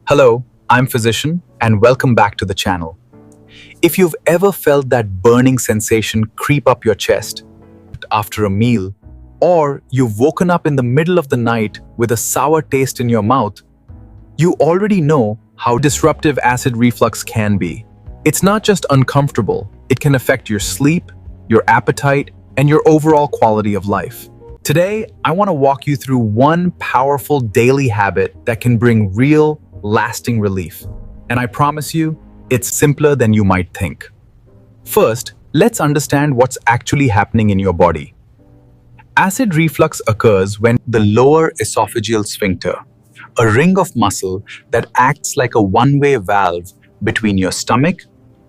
Hello, I'm Physician, and welcome back to the channel. If you've ever felt that burning sensation creep up your chest after a meal, or you've woken up in the middle of the night with a sour taste in your mouth, you already know how disruptive acid reflux can be. It's not just uncomfortable, it can affect your sleep, your appetite, and your overall quality of life. Today, I want to walk you through one powerful daily habit that can bring real, lasting relief. And I promise you, it's simpler than you might think. First, let's understand what's actually happening in your body. Acid reflux occurs when the lower esophageal sphincter, a ring of muscle that acts like a one-way valve between your stomach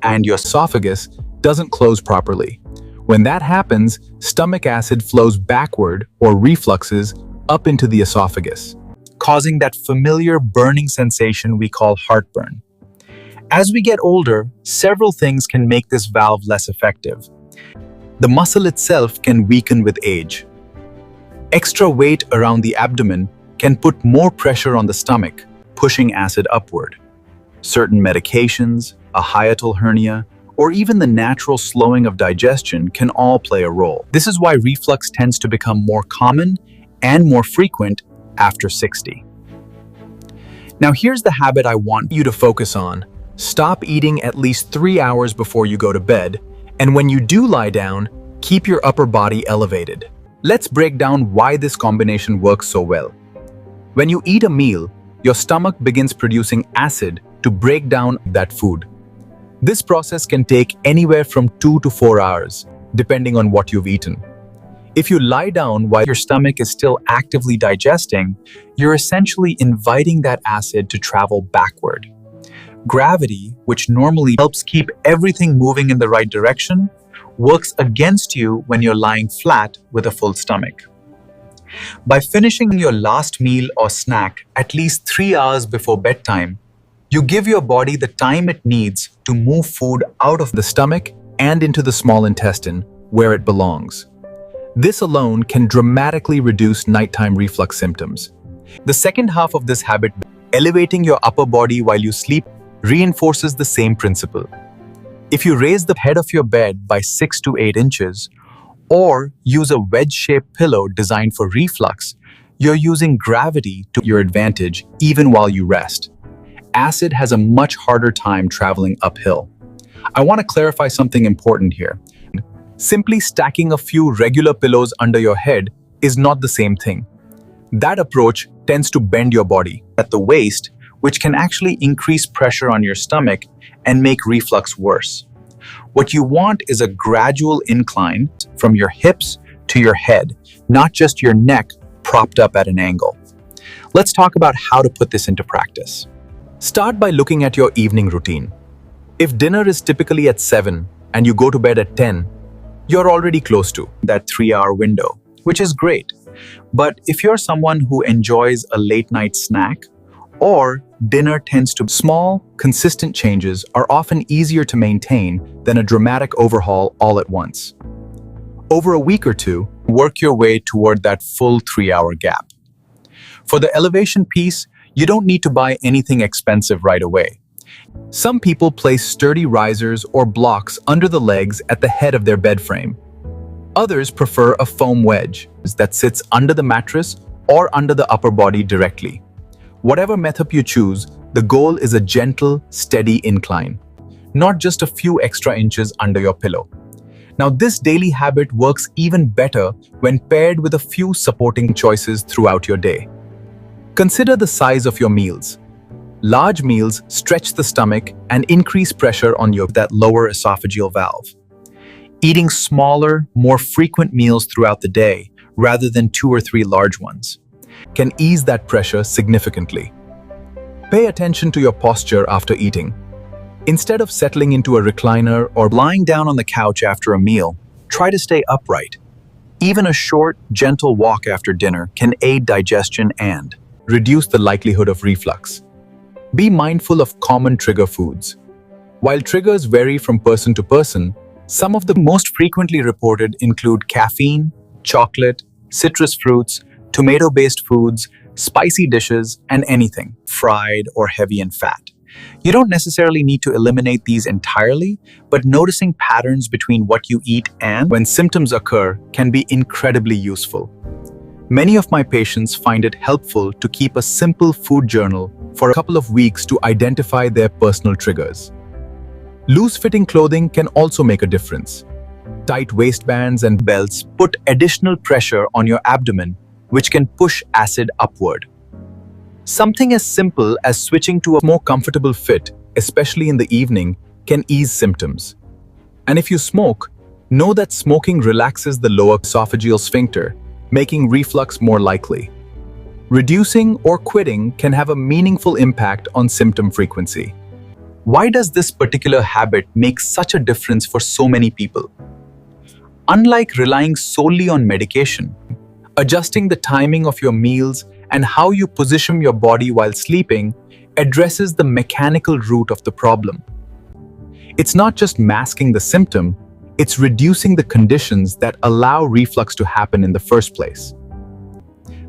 and your esophagus, doesn't close properly. When that happens, stomach acid flows backward or refluxes up into the esophagus, causing that familiar burning sensation we call heartburn. As we get older, several things can make this valve less effective. The muscle itself can weaken with age. Extra weight around the abdomen can put more pressure on the stomach, pushing acid upward. Certain medications, a hiatal hernia, or even the natural slowing of digestion can all play a role. This is why reflux tends to become more common and more frequent after 60. Now here's the habit I want you to focus on. Stop eating at least 3 hours before you go to bed, and when you do lie down, keep your upper body elevated. Let's break down why this combination works so well. When you eat a meal, your stomach begins producing acid to break down that food. This process can take anywhere from 2 to 4 hours, depending on what you've eaten. If you lie down while your stomach is still actively digesting, you're essentially inviting that acid to travel backward. Gravity, which normally helps keep everything moving in the right direction, works against you when you're lying flat with a full stomach. By finishing your last meal or snack at least 3 hours before bedtime, you give your body the time it needs to move food out of the stomach and into the small intestine, where it belongs. This alone can dramatically reduce nighttime reflux symptoms. The second half of this habit, elevating your upper body while you sleep, reinforces the same principle. If you raise the head of your bed by 6 to 8 inches, or use a wedge-shaped pillow designed for reflux, you're using gravity to your advantage even while you rest. Acid has a much harder time traveling uphill. I want to clarify something important here. Simply stacking a few regular pillows under your head is not the same thing. That approach tends to bend your body at the waist, which can actually increase pressure on your stomach and make reflux worse. What you want is a gradual incline from your hips to your head, not just your neck propped up at an angle. Let's talk about how to put this into practice. Start by looking at your evening routine. If dinner is typically at 7 and you go to bed at 10, you're already close to that 3-hour window, which is great. But if you're someone who enjoys a late night snack, or dinner tends to small, consistent changes are often easier to maintain than a dramatic overhaul all at once. Over a week or two, work your way toward that full 3-hour gap. For the elevation piece, you don't need to buy anything expensive right away. Some people place sturdy risers or blocks under the legs at the head of their bed frame. Others prefer a foam wedge that sits under the mattress or under the upper body directly. Whatever method you choose, the goal is a gentle, steady incline, not just a few extra inches under your pillow. Now, this daily habit works even better when paired with a few supporting choices throughout your day. Consider the size of your meals. Large meals stretch the stomach and increase pressure on that lower esophageal valve. Eating smaller, more frequent meals throughout the day, rather than 2 or 3 large ones, can ease that pressure significantly. Pay attention to your posture after eating. Instead of settling into a recliner or lying down on the couch after a meal, try to stay upright. Even a short, gentle walk after dinner can aid digestion and reduce the likelihood of reflux. Be mindful of common trigger foods. While triggers vary from person to person, some of the most frequently reported include caffeine, chocolate, citrus fruits, tomato-based foods, spicy dishes, and anything fried or heavy in fat. You don't necessarily need to eliminate these entirely, but noticing patterns between what you eat and when symptoms occur can be incredibly useful. Many of my patients find it helpful to keep a simple food journal for a couple of weeks to identify their personal triggers. Loose-fitting clothing can also make a difference. Tight waistbands and belts put additional pressure on your abdomen, which can push acid upward. Something as simple as switching to a more comfortable fit, especially in the evening, can ease symptoms. And if you smoke, know that smoking relaxes the lower esophageal sphincter, making reflux more likely. Reducing or quitting can have a meaningful impact on symptom frequency. Why does this particular habit make such a difference for so many people? Unlike relying solely on medication, adjusting the timing of your meals and how you position your body while sleeping addresses the mechanical root of the problem. It's not just masking the symptom, it's reducing the conditions that allow reflux to happen in the first place.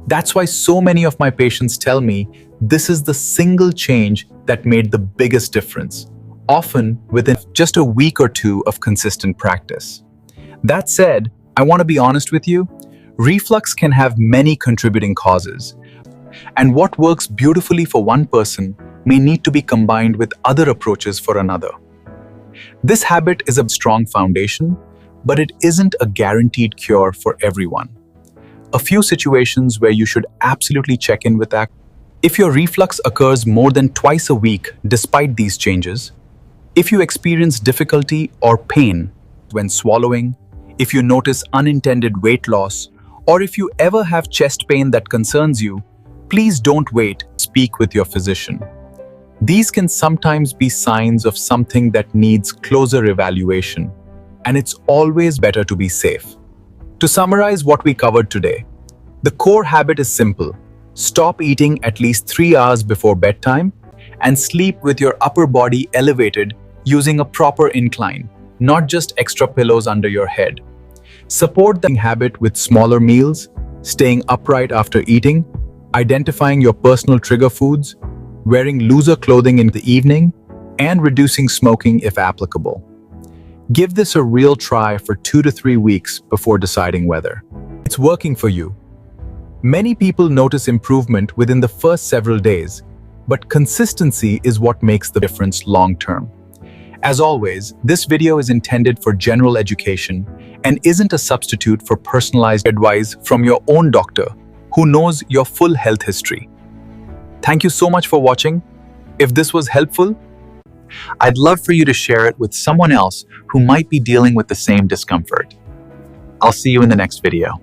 That's why so many of my patients tell me this is the single change that made the biggest difference, often within just a week or two of consistent practice. That said, I want to be honest with you, reflux can have many contributing causes, and what works beautifully for one person may need to be combined with other approaches for another. This habit is a strong foundation, but it isn't a guaranteed cure for everyone. A few situations where you should absolutely check in with that. If your reflux occurs more than twice a week despite these changes, if you experience difficulty or pain when swallowing, if you notice unintended weight loss, or if you ever have chest pain that concerns you, please don't wait. Speak with your physician. These can sometimes be signs of something that needs closer evaluation, and it's always better to be safe. To summarize what we covered today, the core habit is simple. Stop eating at least 3 hours before bedtime and sleep with your upper body elevated using a proper incline, not just extra pillows under your head. Support the habit with smaller meals, staying upright after eating, identifying your personal trigger foods, wearing looser clothing in the evening, and reducing smoking if applicable. Give this a real try for 2 to 3 weeks before deciding whether it's working for you. Many people notice improvement within the first several days, but consistency is what makes the difference long-term. As always, this video is intended for general education and isn't a substitute for personalized advice from your own doctor who knows your full health history. Thank you so much for watching. If this was helpful, I'd love for you to share it with someone else who might be dealing with the same discomfort. I'll see you in the next video.